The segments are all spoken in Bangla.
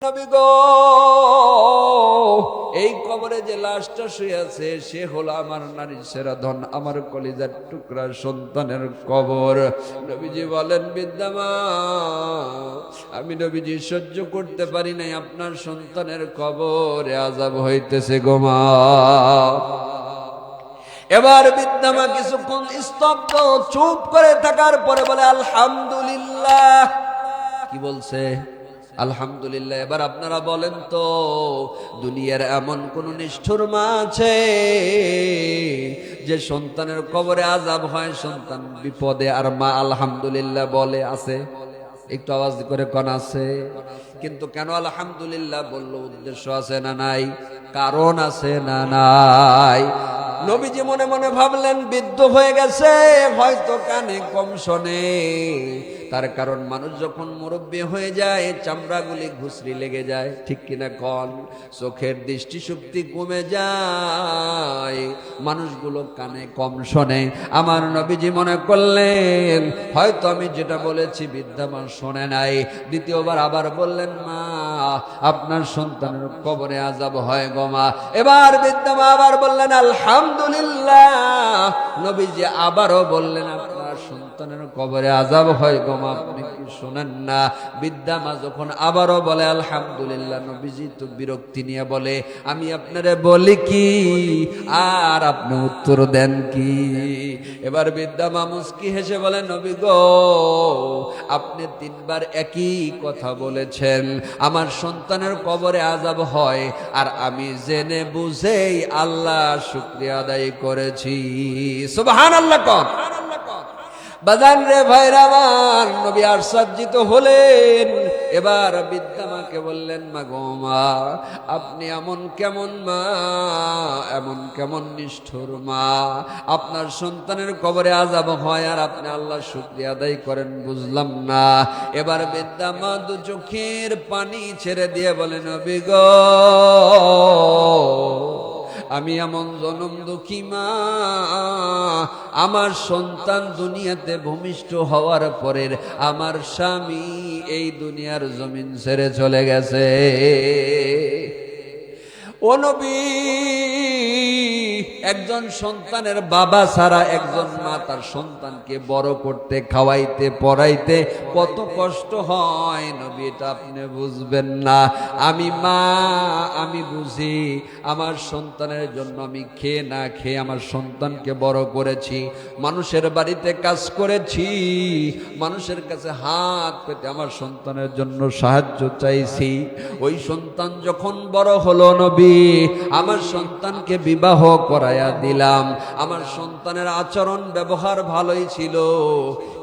নবী গো, এই কবরে যে লাশটা শুয়ে আছে সে হলো আমার নারীর সেরা ধন, আমার কলিজার টুকরা সন্তানের কবর। নবীজি বলেন, বিদ্যামা, আমি নবীজি সহ্য করতে পারি নাই আপনার সন্তানের কবরে আযাব হইতেছে গো মা। এবার বিদ্যামা কিছুক্ষণ স্তব্ধ চুপ করে থাকার পরে বলে, আলহামদুলিল্লাহ। কি বলছে? আলহামদুলিল্লাহ। এবার আপনারা বলেন তো, দুনিয়ার এমন কোন নিষ্ঠুর মা আছে যে সন্তানের কবরে আযাব হয়, সন্তান বিপদে, আর মা আলহামদুলিল্লাহ বলে? আছে? একটু আওয়াজ করে কোন আছে? কিন্তু কেন আলহামদুলিল্লাহ বলল? উদ্দেশ্য আছে না নাই? কারণ আছে না নাই? নবীজি মনে মনে ভাবলেন, বৃদ্ধ হয়ে গেছে, হয়তো কানে কম শোনে। তার কারণ মানুষ যখন মুরব্বী হয়ে যায় চামড়াগুলি ঘুষরি লেগে যায়, ঠিক কিনা কন? চোখের দৃষ্টিশক্তি কমে যায়, মানুষগুলো কানে কম শোনে। আমার নবীজি মনে করলেন হয়তো আমি যেটা বলেছি বিদ্যামান শোনে নাই। দ্বিতীয়বার আবার বললেন, মা, আপনার সন্তানের কবরে আযাব হয় গো মা। এবার বিদ্যামা আবার বললেন, আলহামদুলিল্লাহ। নবীজি আবারও বললেন, আপনার সন্তানের কবরে আযাব হয় গো মা, আপনি কি শোনেন না? বিদ্যামা যখন আবারও বলে আলহামদুলিল্লাহ, নবীজি তো বিরক্তি নিয়ে বলে, আমি আপনারে বলি কি আর আপনি উত্তর দেন কি? এবার বিদ্যামা মুস্কি হেসে বলে, নবী গো, আপনি তিনবার একই কথা বলেছেন, আমার সন্তানের কবরে আযাব হয়, আর আমি জেনে বুঝেই আল্লাহ শুকরিয়া আদায় করেছি। সুবহানাল্লাহ কন। বাজান রে ভাইরা আমার, নবী আশ্চর্যিত হলেন। এবার বিদ্যামাকে বললেন, মা গো মা, আপনি এমন কেমন মা, এমন কেমন নিষ্ঠুর মা, আপনার সন্তানের কবরে আযাব হয় আর আপনি আল্লাহ শুকরিয়া আদায় করেন, বুঝলাম না। এবার বিদ্যামা দু চোখের পানি ছেড়ে দিয়ে বলে, নবী গো, আমি এমন জনম দুঃখী মা, আমার সন্তান দুনিয়াতে ভূমিষ্ঠ হওয়ার পরের আমার স্বামী এই দুনিয়ার জমিন ছেড়ে চলে গেছে। ও নবী, একজন সন্তানের বাবা ছাড়া একজন মা তার সন্তানকে বড় করতে, খাওয়াইতে, পড়াইতে কত কষ্ট হয় নবী, এটা আপনি বুঝবেন না। আমি মা, আমি বুঝি। আমার সন্তানের জন্য আমি খেয়ে না খেয়ে আমার সন্তানকে বড় করেছি, মানুষের বাড়িতে কাজ করেছি, মানুষের কাছে হাত পেতে আমার সন্তানের জন্য সাহায্য চাইছি। ওই সন্তান যখন বড় হলো নবী, আমার সন্তানকে বিবাহ করায়া দিলাম। আমার সন্তানের আচরণ ব্যবহার ভালোই ছিল,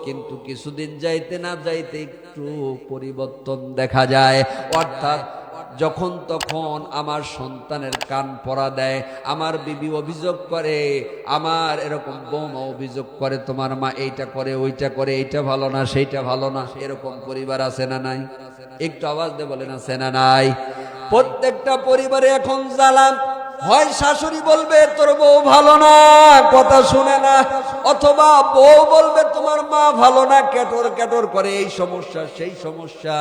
কিন্তু কিছুদিন যাইতে না যাইতে একটু পরিবর্তন দেখা যায়। অর্থাৎ যখন তখন আমার সন্তানের কান পরা দেয়, আমার বিবি অভিযোগ করে, আমার এরকম বৌমা অভিযোগ করে, তোমার মা এইটা করে, ওইটা করে, এইটা ভালো না, সেইটা ভালো না। এরকম পরিবার আছে না নাই? একটু আওয়াজ দিয়ে বলেন, আছে না নাই? প্রত্যেকটা পরিবারে এখন জ্বালা। হয় শাশুড়ি বলবে তোর বউ ভালো না, কথা শুনে না, অথবা বউ বলবে তোমার মা ভালো না, কেটর কেটর করে, এই সমস্যা সেই সমস্যা,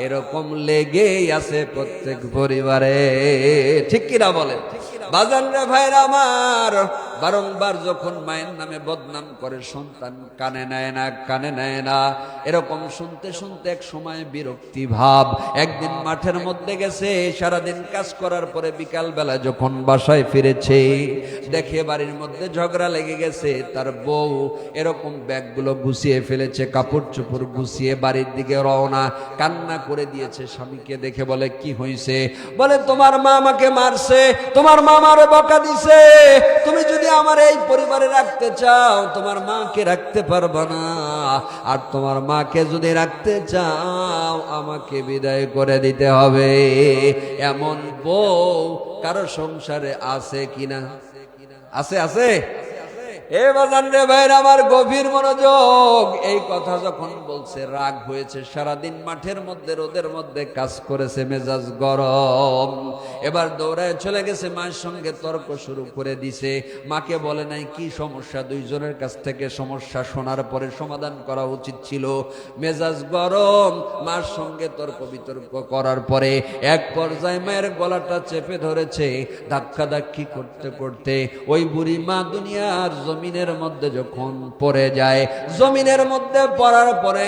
এরকম লেগেই আছে প্রত্যেক পরিবারে, ঠিক কিনা বলেন? বাজান রে ভাইরা আমার, বারংবার যখন মায়ের নামে বদনাম করে সন্তান কানে নেয় না, কানে নেয় না, এরকম শুনতে শুনতে এক সময় বিরক্তি ভাব। একদিন মাঠের মধ্যে গেছে, সারাদিন কাজ করার পরে বিকাল বেলা যখন বাসায় ফিরেছে, দেখে বাড়ির মধ্যে ঝগড়া লেগে গেছে। তার বউ এরকম ব্যাগগুলো গুছিয়ে ফেলেছে, কাপড় চোপড় গুছিয়ে বাড়ির দিকে রওনা, কান্না করে দিয়েছে। স্বামীকে দেখে বলে, কি হয়েছে? বলে, তোমার মা আমাকে মারছে, তোমার মা আমারে বকা দিছে, তুমি যদি আমার এই পরিবারে রাখতে চাও তোমার মাকে রাখতে পারবা না, আর তোমার মাকে যদি রাখতে চাও আমাকে বিদায় করে দিতে হবে। এমন বউ কারো সংসারে আছে কিনা? আছে? আছে? এ বাজান রে ভাইরা আমার, গভীর মনোযোগ। এই কথা যখন বলছে রাগ হয়েছে, সারাদিন মাঠের মধ্যে রোদের মধ্যে কাজ করেছে, মেজাজ গরম। এবার দৌড়ায় চলে গেছে, মায়ের সঙ্গে তর্ক শুরু করে দিছে। মাকে বলে নাই কি সমস্যা, দুইজনের কাছ থেকে সমস্যা শোনার পরে সমাধান করা উচিত ছিল। মেজাজ গরম, মার সঙ্গে তর্ক বিতর্ক করার পরে এক পর্যায়ে মায়ের গলাটা চেপে ধরেছে। ধাক্কা ধাক্কি করতে করতে ওই বুড়ি মা দুনিয়ার জমিনের মধ্যে যখন পড়ে যায়, জমিনের মধ্যে পড়ার পরে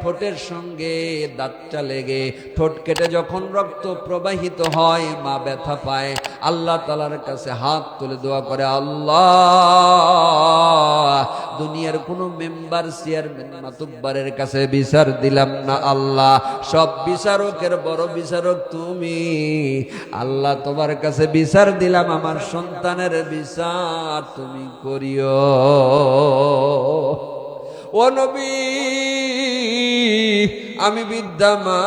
ঠোঁটের সঙ্গে দাঁতটা লেগে ঠোঁট কেটে যখন রক্ত প্রবাহিত হয়, মা ব্যথা পায়। আল্লাহ তাআলার কাছে হাত তুলে দোয়া করে, আল্লাহ দুনিয়ার কোন মেম্বার চেয়ারম্যান মাতুব্বারের কাছে বিচার দিলাম না, আল্লাহ সব বিচারকের বড় বিচারক তুমি। আল্লাহ তোমার কাছে বিচার দিলাম, আমার সন্তানের বিচার তুমি করিও। ও নবী, আমি বৃদ্ধা মা,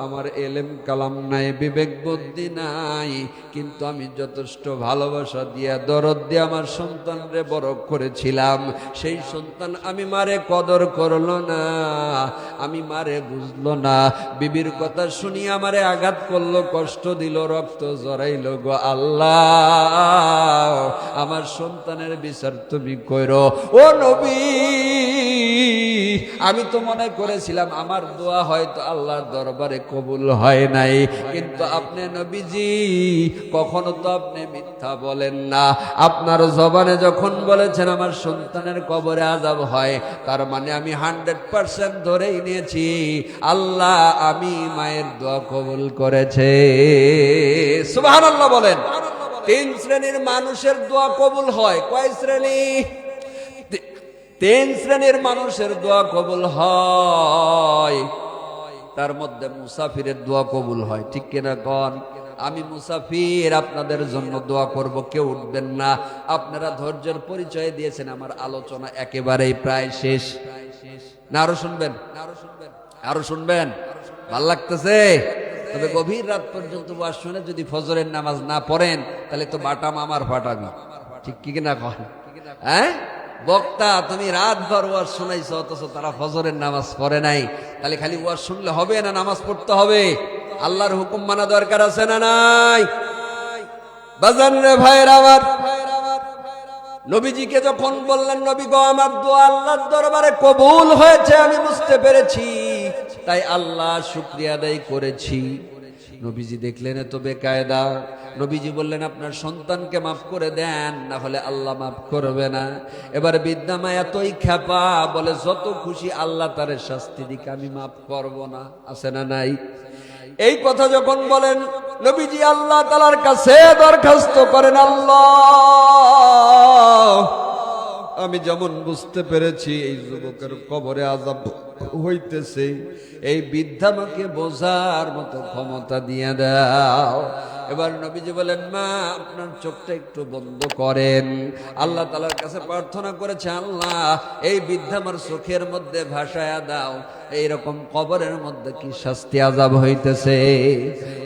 আমার এলেম কালাম নাই, বিবেক বুদ্ধি নাই, কিন্তু আমি যথেষ্ট ভালোবাসা দিয়া দরদ দিয়ে আমার সন্তানরে বড় করেছিলাম। সেই সন্তান আমি মারে কদর করলো না, আমি মারে বুঝলো না, বিবির কথা শুনি আমারে আঘাত করলো, কষ্ট দিল, রক্ত জড়াইল। গো আল্লাহ, আমার সন্তানের বিচার তুমি কইরো। ও নবী, আমি তো মনে করেছিলাম আমার দোয়া হয়তো আল্লাহর দরবারে কবুল হয় নাই, কিন্তু আপনি নবীজি কখনো তো আপনি মিথ্যা বলেন না। আপনার জবানে যখন বলেছেন আমার সন্তানের কবরে আযাব হয়, তার মানে আমি 100% ধরেই নিয়েছি আল্লাহ আমি মায়ের দোয়া কবুল করেছে। সুবহানাল্লাহ বলেন। 3 শ্রেণীর মানুষের দোয়া কবুল হয়। কয় শ্রেণী? 3 শ্রেণীর মানুষের দোয়া কবুল হয়। তার মধ্যে মুসাফিরের দোয়া কবুল হয়, ঠিক কিনা কন? আমি মুসাফির, আপনাদের জন্য দোয়া করব, কেউ উঠবেন না। আপনারা ধৈর্যের পরিচয় দিয়েছেন, আমার আলোচনা একেবারেই প্রায় শেষ। না আরো শুনবেন? আরো শুনবেন? ভাল লাগতেছে? তবে গভীর রাত পর্যন্ত ওয়াজ শুনে যদি ফজরের নামাজ না পড়েন, তাহলে তো বাটাম আমার ফাটাবি, ঠিক কি না কন? হ্যাঁ, বক্তা তুমি রাত ভর ওয়াজ শোনাইছ, অথচ তারা ফজরের নামাজ পড়ে নাই। তাহলে খালি ওয়াজ শুনলে হবে না, নামাজ পড়তে হবে? আল্লাহর হুকুম মানা দরকার আছে না নাই? বাজান রে ভাইরা আমার, নবীজিকে যখন বললেন নবী গো আমার দোয়া আল্লাহর দরবারে কবুল হয়েছে, আমি বুঝতে পেরেছি, তাই আল্লাহ শুকরিয়া আদায় করেছি। নবীজি দেখলেন এত বেকায়দা, নবীজি বললেন আপনার সন্তানকে মাফ করে দেন, না হলে আল্লাহ মাফ করবে না। এবার বৃদ্ধা মা এতই খেপা, বলে যত খুশি আল্লাহ তার শাস্তি দিক, আমি মাফ করব না। আছে না নাই? এই কথা যখন বলেন, নবীজি আল্লাহ তাআলার কাছে দরখাস্ত করেন, আল্লাহ আমি যেমন বুঝতে পেরেছি এই যুবকের কবরে আযাব হইতেছে, এই বৃদ্ধা মাকে বোঝার মতো ক্ষমতা দিয়ে দাও। এবার নবীজি বলেন, মা আপনার চোখটা একটু বন্ধ করেন। আল্লাহ তাআলার কাছে প্রার্থনা করেছে, আল্লাহ এই বৃদ্ধা মার চোখের মধ্যে ভাসায়া দাও, এইরকম কবরের মধ্যে কি শাস্তি আযাব হইতেছে।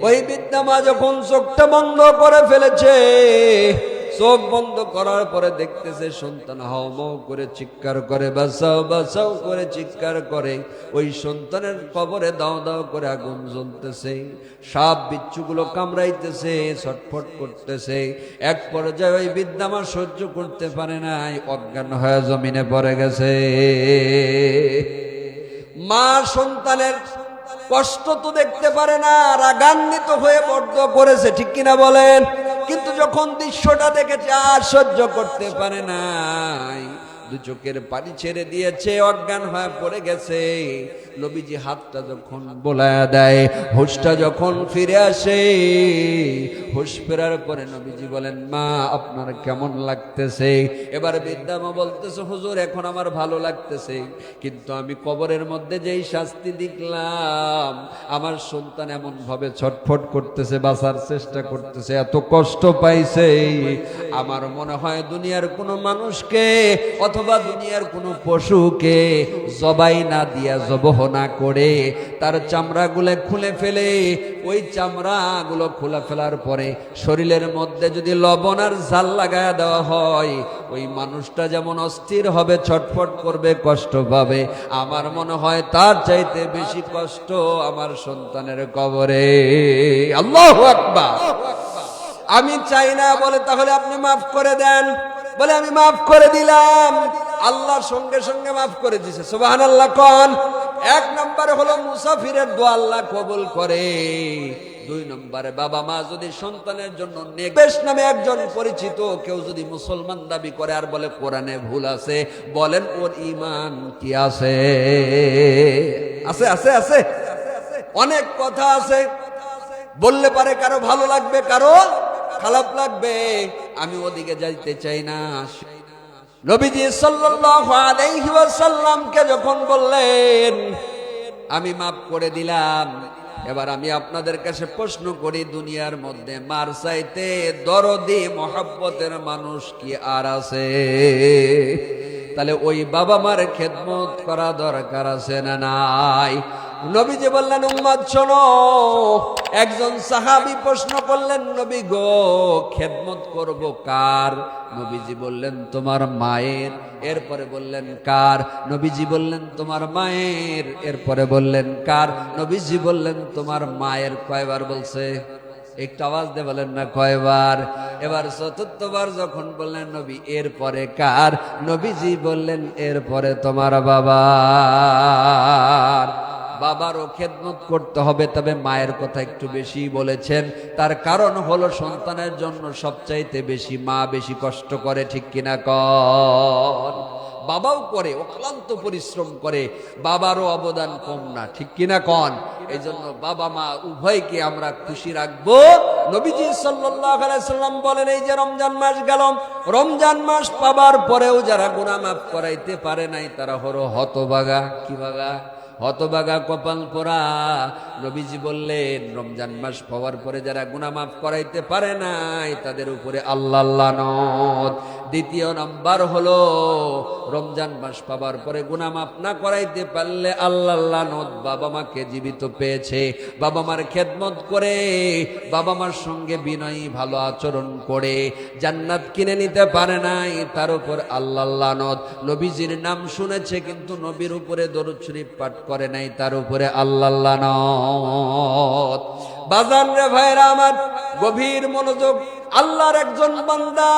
ওই বৃদ্ধা মা যখন চোখটা বন্ধ করে ফেলেছে, চোখ বন্ধ করার পরে দেখতেছে সন্তান হাউমাউ করে চিৎকার করে, বাঁচাও বাঁচাও করে চিৎকার করে। ওই সন্তানের কবরে দাও দাও করে আগুন জ্বলতেছে, সাপ বিচ্ছুগুলো কামড়াইতেছে, ছটফট করতেছে। এক পর্যায়ে ওই বৃদ্ধা মা সহ্য করতে পারে নাই, অজ্ঞান হয়ে জমিনে পড়ে গেছে। মা সন্তানের কষ্ট তো দেখতে পারে না, রাগান্বিত হয়ে বর্ধ করেছে, ঠিক কিনা বলেন? কিন্তু যখন দৃশ্যটা দেখেছে আর সহ্য করতে পারে নাই, দু চোখের পানি ছেড়ে দিয়েছে, অজ্ঞান হয়ে পড়ে গেছে। নবীজি হাতটা যখন বোলায়া দেয়, হুঁশটা যখন ফিরে আসে, হুঁশ ফেরার পরে নবীজি বলেন, মা আপনার কেমন লাগতেছে? এবার বৃদ্ধা মা বলতেছে, হুজুর এখন আমার ভালো লাগতেছে, কিন্তু আমি কবরের মধ্যে যেই শাস্তি দেখলাম, আমার সন্তান এমন ভাবে ছটফট করতেছে, বাঁচার চেষ্টা করতেছে, এত কষ্ট পাইছে, আমার মনে হয় দুনিয়ার কোনো মানুষকে অথবা অথবা দুনিয়ার কোনো পশুকে জবাই না দিয়া জবহ না করে তার চামড়াগুলো খুলে ফেলে, ওই চামড়াগুলো খুলে ফেলার পরে শরীরের মধ্যে যদি লবণ আর ঝাল লাগায়া দেওয়া হয়, ওই মানুষটা যেমন অস্থির হবে, ছটফট করবে, কষ্ট পাবে, আমার মনে হয় তার চাইতে বেশি কষ্ট আমার সন্তানের কবরে। আল্লাহু আকবার। আমি চাই না বলে, তাহলে আপনি মাফ করে দেন। বলে আমি মাফ করে দিলাম, আল্লাহ সঙ্গে সঙ্গে মাফ করে দিছে। সুবহানাল্লাহ কোন। এক নম্বরে হলো মুসাফিরের দোয়া আল্লাহ কবুল করে। দুই নম্বরে বাবা মা যদি সন্তানের জন্য নেক বেশ নামে একজন পরিচিত কেউ যদি মুসলমান দাবি করে আর বলে কোরআনে ভুল আছে, বলেন ওর ঈমান কি আছে? আছে আছে আছে, অনেক কথা আছে, বললে পারে কারো ভালো লাগবে, কারো খারাপ লাগবে, আমি ওদিকে যাইতে চাই না। নবীজি সাল্লাল্লাহু আলাইহি ওয়াসাল্লামকে যখন বললেন আমি মাফ করে দিলাম, এবার আমি আপনাদের কাছে প্রশ্ন করি, দুনিয়ার মধ্যে মার চাইতে দরদি মহব্বতের মানুষ কি আর আছে? তাহলে ওই বাবা মার খেদমত করা দরকার আছে না নাই? নবীজি বললেন উম্মত শোনো। একজন সাহাবী প্রশ্ন করলেন, নবী গো খেদমত করব কার? নবীজি বললেন তোমার মায়ের। এরপরে বললেন কার? নবীজি বললেন তোমার মায়ের। এরপরে বললেন কার? নবীজি বললেন তোমার মায়ের। কয়বার বলছে? একটু আওয়াজ দিয়ে বলেন না কয়বার? এবার চতুর্থবার যখন বললেন নবী এরপরে কার? নবীজি বললেন এরপরে তোমার বাবার। বাবারও খেদমত করতে হবে, তবে মায়ের কথা একটু বেশি বলেছেন। তার কারণ হলো সন্তানের জন্য সবচাইতে বেশি মা বেশি কষ্ট করে, ঠিক কিনা কর? বাবাও করে, অক্লান্ত পরিশ্রম করে, বাবারও অবদান কম না, ঠিক কিনা কন? এই জন্য বাবা মা উভয়কে আমরা খুশি রাখবো। নবীজি সাল্লাল্লাহু আলাইহি সাল্লাম বলেন, এই যে রমজান মাস গেল, রমজান মাস পাবার পরেও যারা গুনাহ মাফ করাইতে পারে নাই তারা হলো হতভাগা। কি ভাগা? হতভাগা, কপাল পোড়া। নবীজি বললেন রমজান মাস পাওয়ার পরে যারা গুনাহ মাফ করাইতে পারে নাই তাদের উপরে আল্লাহ লানত। দ্বিতীয় নাম্বার হলো রমজান মাস পাবার পরে গুনাহ মাফ না করাইতে পারলে আল্লাহ লানত। বাবা মাকে জীবিত পেয়েছে, বাবা মার খেদমত করে, বাবা মার সঙ্গে বিনয়ী ভালো আচরণ করে জান্নাত কিনে নিতে পারে নাই, তার উপর আল্লাহ লানত। নবীজির নাম শুনেছে কিন্তু নবীর উপরে দরুদ শরীফ পাঠ করে নাই, তার উপরে আল্লাহ লানত। বাজান রে ভাইরা আমার, গভীর মনোযোগ। আল্লাহর একজন বান্দা,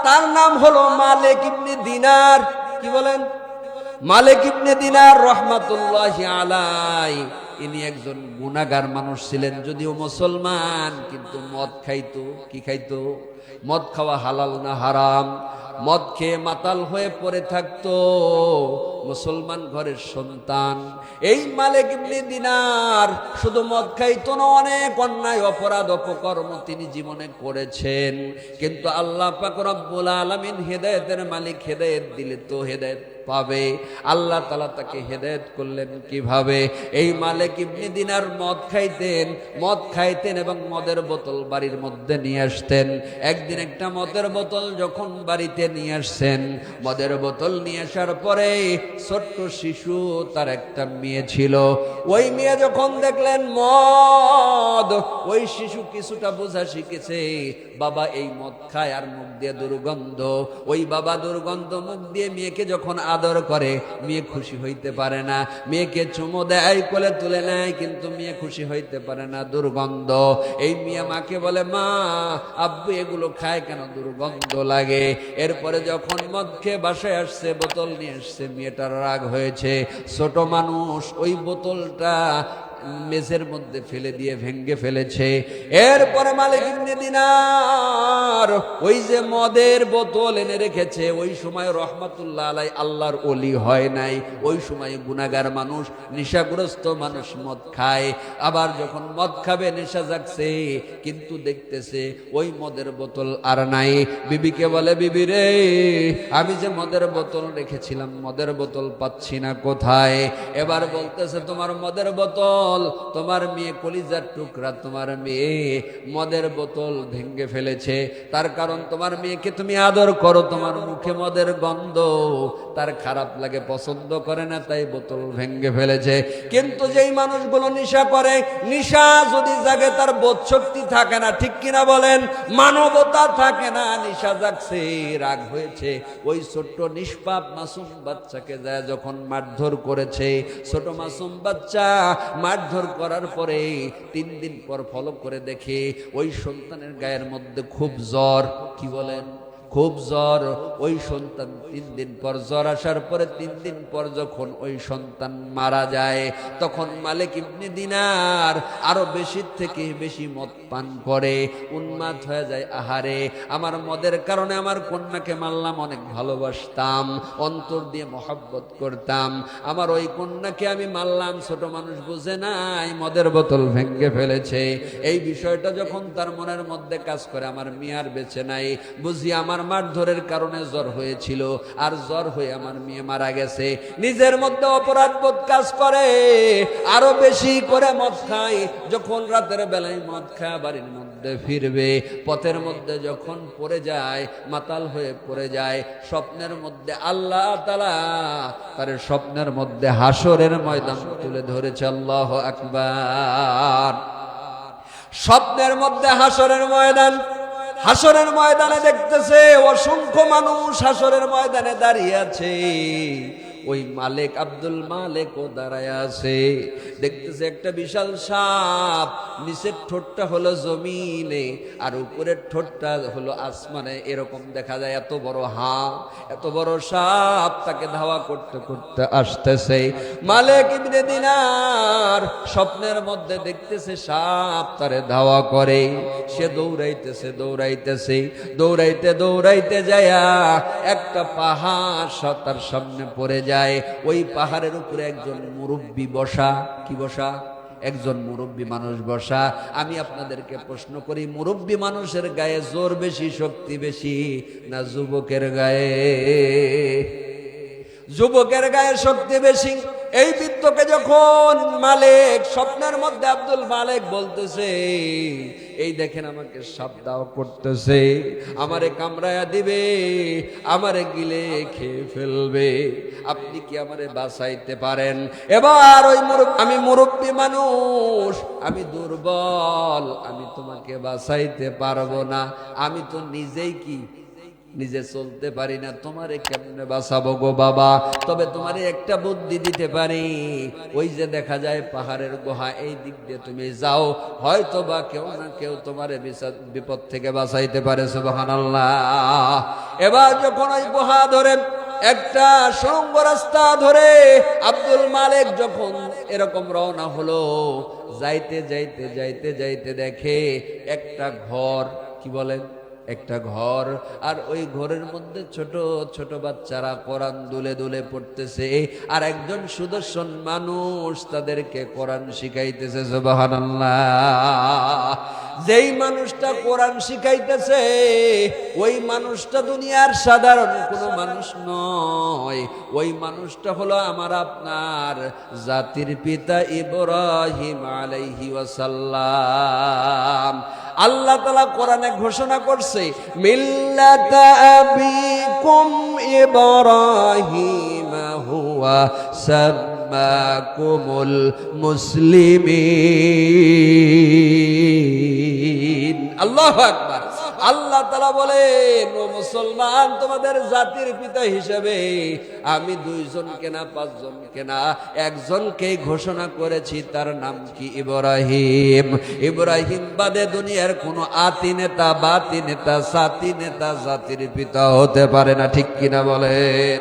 তার নাম হলো মালিক ইবনে দিনার। কি বলেন? মালিক ইবনে দিনার রহমাতুল্লাহি আলাইহি। ইনি একজন গুনাহগার মানুষ ছিলেন, যদিও মুসলমান, কিন্তু মদ খাইতো। কি খাইতো? মদ খাওয়া হালাল না হারাম? মদ খেয়ে মাতাল হয়ে পড়ে থাকতো, মুসলমান ঘরের সন্তান। এই মালিক ইবনে দিনার শুধু মদ খাইতো না, অনেক অন্যায় অপরাধ অপকর্ম তিনি জীবনে করেছেন, কিন্তু আল্লাহ পাক রব্বুল আলামিন হেদায়েতের মালিক, হেদায়েত দিলে তো হেদায়েত পাবে। আল্লাহ তাআলা তাকে হেদায়েত করলেন কিভাবে? এই মালিক ইবনে দিনার মদ খাইতেন এবং মদের বোতল বাড়ির মধ্যে নিয়ে আসতেন। একদিন একটা মদের বোতল যখন বাড়িতে নিয়ে আসছেন, মদের বোতল নিয়ে আসার পরে ছোট্ট শিশু, তার একটা মেয়ে ছিল, ওই মেয়ে যখন দেখলেন মদ, ওই শিশু কিছুটা বোঝা শিখেছে, বাবা এই মদ খায় আর মুখ দিয়ে দুর্গন্ধ। ওই বাবা দুর্গন্ধ মুখ দিয়ে মেয়েকে যখন আদর করে, মেয়ে খুশি হইতে পারে না, মেয়েকে চুমো দেয়, কোলে তুলে নেয়, কিন্তু মেয়ে খুশি হইতে পারে না, দুর্গন্ধ। এই মেয়ে মাকে বলে, মা আব্বু এগুলো খায় কেন, দুর্গন্ধ লাগে। এরপরে যখন মদ খেয়ে বাসায় আসছে, বোতল নিয়ে আসছে, মেয়েটার রাগ হয়েছে, ছোট মানুষ, ওই বোতলটা মেঝের মধ্যে ফেলে দিয়ে ভেঙ্গে ফেলেছে। এরপরে মালিক ইবনে দিনার ওই যে মদের বোতল এনে রেখেছে, ওই সময় রহমাতুল্লাহ আলাই আল্লাহর ওলি হয় নাই, ওই সময় গুনাহগার মানুষ, নেশাগ্রস্ত মানুষ মদ খায়। আবার যখন মদ খাবে নেশা জাগছে, কিন্তু দেখতেছে ওই মদের বোতল আর নাই। বিবিকে বলে, বিবি রে, আমি যে মদের বোতল রেখেছিলাম, মদের বোতল পাচ্ছি না, কোথায়? এবার বলতেছে তোমার মদের বোতল বল, তোমার মেয়ে কলিজার টুকরা, তোমার মেয়ে মদের বোতল ভেঙে ফেলেছে। তার কারণ তোমার মেয়েকে তুমি আদর করো, তোমার মুখে মদের গন্ধ তার খারাপ লাগে, পছন্দ করে না, তাই বোতল ভেঙে ফেলেছে। কিন্তু যেই মানুষগুলো নেশা করে, নেশা যদি জাগে তার বোধ শক্তি থাকে না, ঠিক কিনা বলেন? মানবতা থাকে না। নেশা জাগছে, রাগ হয়েছে, ওই ছোট্ট নিষ্পাপ মাসুম বাচ্চাকে যায় যখন মারধর করেছে, ছোট মাসুম বাচ্চা মারধর করার পরে 3 দিন পর ফলো করে দেখে ওই সন্তানের গায়ের মধ্যে খুব জ্বর। কি বলেন? খুব জ্বর। ওই সন্তান 3 দিন পর জ্বর আসার পরে 3 দিন পর যখন ওই সন্তান মারা যায়, তখন মালিক ইবনে দিনার আরো বেশি থেকে বেশি মদ পান করে, উন্মাদ হয়ে যায়। আহারে, আমার মদের কারণে আমার কন্যাকে মারলাম, অনেক ভালোবাসতাম, অন্তর দিয়ে মহব্বত করতাম, আমার ওই কন্যাকে আমি মারলাম, ছোট মানুষ বুঝে নাই, মদের বোতল ভেঙে ফেলেছে। এই বিষয়টা যখন তার মনের মধ্যে কাজ করে, আমার মেয়ার বেঁচে নাই, বুঝি আমার মারধরের কারণে জ্বর হয়েছিল, আর জ্বর হয়ে আমার মেয়ে মারা গেছে। নিজের মধ্যে অপরাধ বোধ কাজ করে, আরো বেশি করে মদ খায়। যখন রাতের বেলায় মদ খায়, বাড়ির মধ্যে ফিরবে, পথের মধ্যে যখন পড়ে যায়, মাতাল হয়ে পড়ে যায়, স্বপ্নের মধ্যে আল্লাহ তাআলা তার স্বপ্নের মধ্যে হাসরের ময়দান তুলে ধরেছে। আল্লাহু আকবার। স্বপ্নের মধ্যে হাসরের ময়দান, হাসরের ময়দানে দেখতেছে অসংখ্য মানুষ হাসরের ময়দানে দাঁড়িয়ে আছে। ওই মালিক আব্দুল মালিক ও দাঁড়ায় আছে, দেখতেছে একটা বিশাল সাপ, নিচের ঠোঁটটা হলো জমিনে আর উপরের ঠোঁটটা হলো আসমানে, এরকম দেখা যায়। এত বড় হাঁ, এত বড় সাপ তাকে ধাওয়া করতে করতে আসতেছে। মালিক ইবনে দিনার স্বপ্নের মধ্যে দেখতেছে সাপ তারে ধাওয়া করে, সে দৌড়াইতেছে দৌড়াইতেছে, দৌড়াইতে দৌড়াইতে যায়া একটা পাহাড় তার সামনে পড়ে যায়। ওই পাহাড়ের উপরে একজন মুরব্বী বসা। কি বসা? একজন মুরব্বী মানুষ বসা। আমি আপনাদেরকে প্রশ্ন করি, মুরব্বী মানুষের গায়ে জোর বেশি, শক্তি বেশি, না যুবকের গায়ে? যুবকের গায়ে শক্তি বেশি। এই বৃদ্ধকে যখন মালিক স্বপ্নের মধ্যে আব্দুল মালিক বলতেছে, এই দেখেন আমাকে সাপ দাও করতেছে, আমারে কামড়ায়া দিবে, আমারে গিলে খেয়ে ফেলবে, আপনি কি আমারে বাঁচাইতে পারেন? এবার ওই আমি মুরব্বী মানুষ, আমি দুর্বল, আমি তোমাকে বাঁচাইতে পারবো না, আমি তো নিজেই কি নিজে চলতে পারি না, তোমারে কেমনে বাঁচাবো গো বাবা? তবে তোমারে একটা বুদ্ধি দিতে পারি, ওই যে দেখা যায় পাহাড়ের গুহা, এই দিক দিয়ে তুমি যাও, হয়তো বা কেউ না কেউ তোমারে বিপদ থেকে বাঁচাইতে পারে। সুবহানাল্লাহ। এবার যখন ওই গুহা ধরে একটা সুড়ঙ্গ রাস্তা ধরে আব্দুল মালিক যখন এরকম রওনা হলো, যাইতে যাইতে যাইতে যাইতে দেখে একটা ঘর। কি বলেন? একটা ঘর, আর ওই ঘরের মধ্যে ছোট ছোট বাচ্চারা কোরআন দুলে দুলে পড়তেছে, আর একজন সুদর্শন মানুষ তাদেরকে কোরআন শিখাইতেছে। সুবহানাল্লাহ। যেই মানুষটা কোরআন শিখাইতেছে ওই মানুষটা দুনিয়ার সাধারণ কোনো মানুষ নয়, ওই মানুষটা হলো আমার আপনার জাতির পিতা ইব্রাহিম আলাইহি ওয়াসাল্লাম। আল্লাহ তাআলা কোরআনে ঘোষণা করছে, মিল্লাতা আবিকুম ইব্রাহিম হুয়া সাম্মাকুমুল মুসলিমিন। আল্লাহু আকবার। আল্লাহ তাআলা বলেন, ও মুসলমান, তোমাদের জাতির পিতা হিসেবে আমি 2 জনকে না 5 জনকে না, একজনকেই ঘোষণা করেছি, তার নাম কি? ইব্রাহিম। ইব্রাহিম বাদে দুনিয়ার কোনো আতি নেতা, বাতি নেতা, সাতি নেতা জাতির পিতা হতে পারে না। ঠিক কিনা বলেন?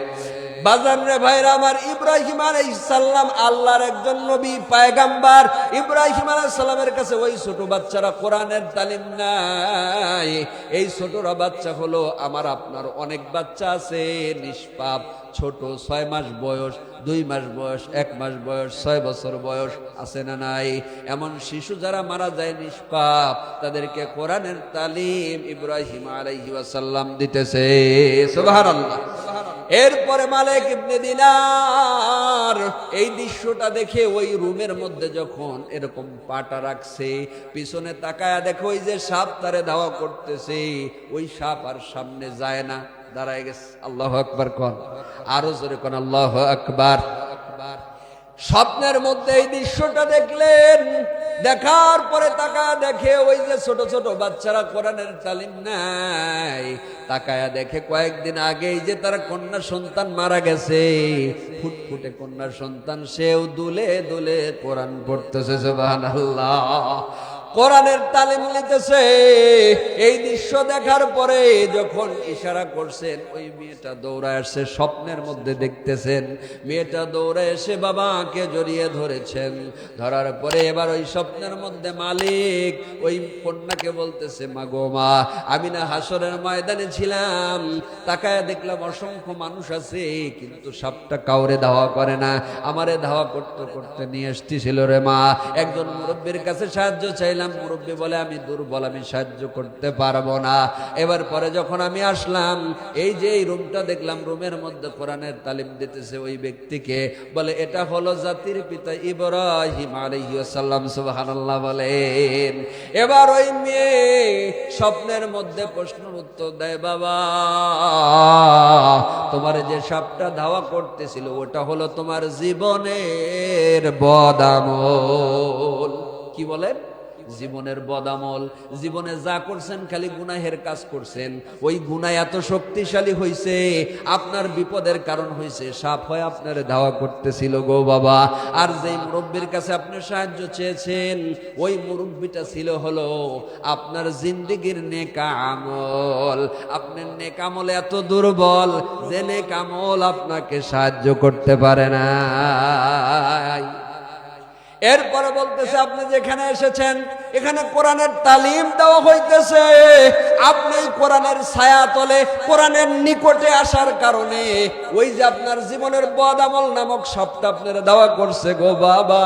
বাজার রে ভাইরা আমার, ইব্রাহিম আলাইহিস সালাম আল্লাহর একজন নবী, পয়গম্বর। ইব্রাহিম আলাইহিস সালামের কাছে ওই ছোট বাচ্চারা কোরআনের তালিম নাই। এই ছোটরা বাচ্চা হলো আমার আপনার অনেক বাচ্চা আছে নিষ্পাপ, ছোট, 6 মাস বয়স, 2 মাস বয়স, 1 মাস বয়স, 6 বছর বয়স, আছে না নাই? এমন শিশু যারা মারা যায় নিষ্পাপ, তাদেরকে কোরআনের তালিম ইব্রাহিম আলাইহিস সালাম দিতেছে। সুবহানাল্লাহ। এরপরে মালিক ইবনে দিনার এই দৃশ্যটা দেখে ওই রুমের মধ্যে যখন এরকম পাটা রাখছে, পিছনে তাকায়া দেখো ওই যে সাপ তারে ধাওয়া করতেছে, ওই সাপ আর সামনে যায় না, দাঁড়ায় গেছে। আল্লাহু আকবার কোন, আরো জোরে কোন আল্লাহু আকবার। স্বপ্নের মধ্যে এই দৃশ্যটা দেখলেন, দেখার পরে তাকায়া দেখে ওই যে ছোট ছোট বাচ্চারা কোরআনের তালিম নেয়, তাকায়া দেখে কয়েকদিন আগেই যে তার কন্যা সন্তান মারা গেছে, ফুটফুটে কন্যা সন্তান, সেও দুলে দুলে কোরআন পড়তেছে, সুবহানাল্লাহ, কোরআনের তালিম নিতেছে। এই দৃশ্য দেখার পরে যখন ইশারা করছেন, ওই মেয়েটা দৌড়ায় আসছে, স্বপ্নের মধ্যে দেখতেছেন মেয়েটা দৌড়ে এসে বাবাকে জড়িয়ে ধরেছেন। ধরার পরে এবার ওই স্বপ্নের মধ্যে মালিক ওই কন্যাকে বলতেছে, মা গো মা, আমি না হাসরের ময়দানে ছিলাম, তাকায় দেখলাম অসংখ্য মানুষ আছে, কিন্তু সাপটা কাউরে ধাওয়া করে না, আমারে ধাওয়া করতে করতে নিয়ে আসতেছিল রে মা। একজন মুরব্বীর কাছে সাহায্য চাইলাম, মুরব্বী বলে আমি দুর্বল, আমি সাহায্য করতে পারবো না। এবার পরে যখন আমি আসলাম, এই যে এই রুমটা দেখলাম, রুমের মধ্যে কোরআনের তালিম দিতেছে ওই ব্যক্তিকে, বলে এটা হলো জাতির পিতা ইব্রাহিম আলাইহিস সালাম, সুবহানাল্লাহ বলেন। এবার ওই মেয়ে স্বপ্নের মধ্যে প্রশ্নের উত্তর দেয়, বাবা তোমার যে সাপটা ধাওয়া করতেছিল ওটা হলো তোমার জীবনের বদামল। কি বলেন? জীবনের বদামল। জীবনে যা করছেন খালি গুনাহের কাজ করছেন, ওই গুনাহ এত শক্তিশালী হইছে, আপনার বিপদের কারণ হইছে, সাপ হয় আপনার ধাওয়া করতেছিল গো বাবা। আর যেই মুরব্বীর কাছে আপনি সাহায্য চেয়েছেন, ওই মুরব্বীটা ছিল হলো আপনার জিন্দেগির নেক আমল। আপনার নেক আমল এত দুর্বল যে নেক আমল আপনাকে সাহায্য করতে পারে না। এরপরে বলতেছে, আপনি যেখানে এসেছেন এখানে কোরআনের তালিম দেওয়া হইতেছে, আপনি কোরআনের ছায়া তলে কোরআনের নিকটে আসার কারণে ওই যে আপনার জীবনের বদামল নামক সাপটা আপনার দাওয়া করছে গো বাবা,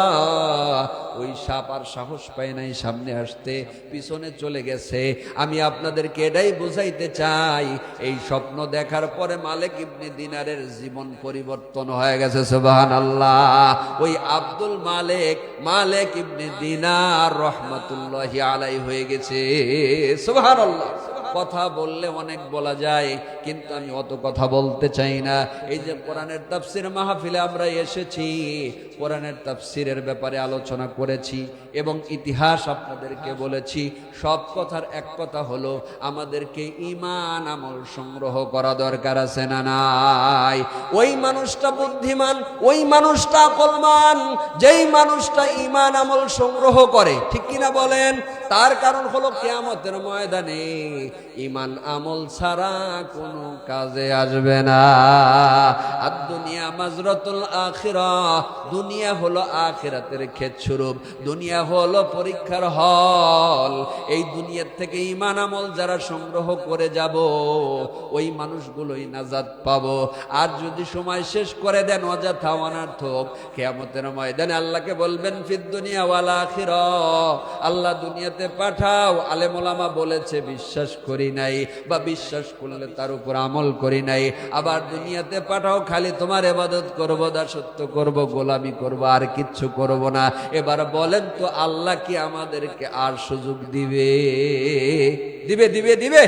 ওই সাপ আর সাহস পায় নাই সামনে আসতে, পিছনে চলে গেছে। আমি আপনাদেরকে এটাই বুঝাইতে চাই, এই স্বপ্ন দেখার পরে মালিক ইবনে দিনারের জীবন পরিবর্তন হয়ে গেছে, সুবহানাল্লাহ। ওই আব্দুল মালিক ইবনে দিনার রাহমাতুল্লাহি আলাইহি হয়ে গেছে, সুবহানাল্লাহ। কথা বললে অনেক বলা যায়, কিন্তু আমি অত কথা বলতে চাই না। এই যে কোরআনের তাফসীর মাহফিলে আমরা এসেছি, কোরআনের তাফসীরের ব্যাপারে আলোচনা করেছি এবং ইতিহাস আপনাদেরকে বলেছি। সব কথার এক কথা হলো, আমাদেরকে ঈমান আমল সংগ্রহ করা দরকার আছে না নাই? ওই মানুষটা বুদ্ধিমান, ওই মানুষটা আকলমান, যেই মানুষটা ঈমান আমল সংগ্রহ করে, ঠিক কিনা বলেন? তার কারণ হলো কিয়ামতের ময়দানে ঈমান আমল ছাড়া কোনো কাজে আসবে না। আর দুনিয়া মাজরাতুল আখিরাহ, দুনিয়া হলো আখিরাতের ক্ষেতস্বরূপ, দুনিয়া হলো পরীক্ষার হল। এই দুনিয়ার থেকে ঈমান আমল যারা সংগ্রহ করে যাব, ওই মানুষগুলোই নাজাত পাবো। আর যদি সময় শেষ করে দেন অযথা অনার্থক, কিয়ামতের ময়দানে আল্লাহকে বলবেন ফিদ দুনিয়া ওয়াল আখিরাহ, আল্লাহ দুনিয়াতে পাঠাও, আলেম ওলামা বলেছে বিশ্বাস করি নাই, বা বিশ্বাস করলে তার উপর আমল করি নাই, আবার দুনিয়াতে পাঠাও, খালি তোমার ইবাদত করব, দাসত্ব করব, গোলামি করব, আর কিচ্ছু করব না। এবার বলেন তো আল্লাহ কি আমাদেরকে আর সুযোগ দিবে? দিবে?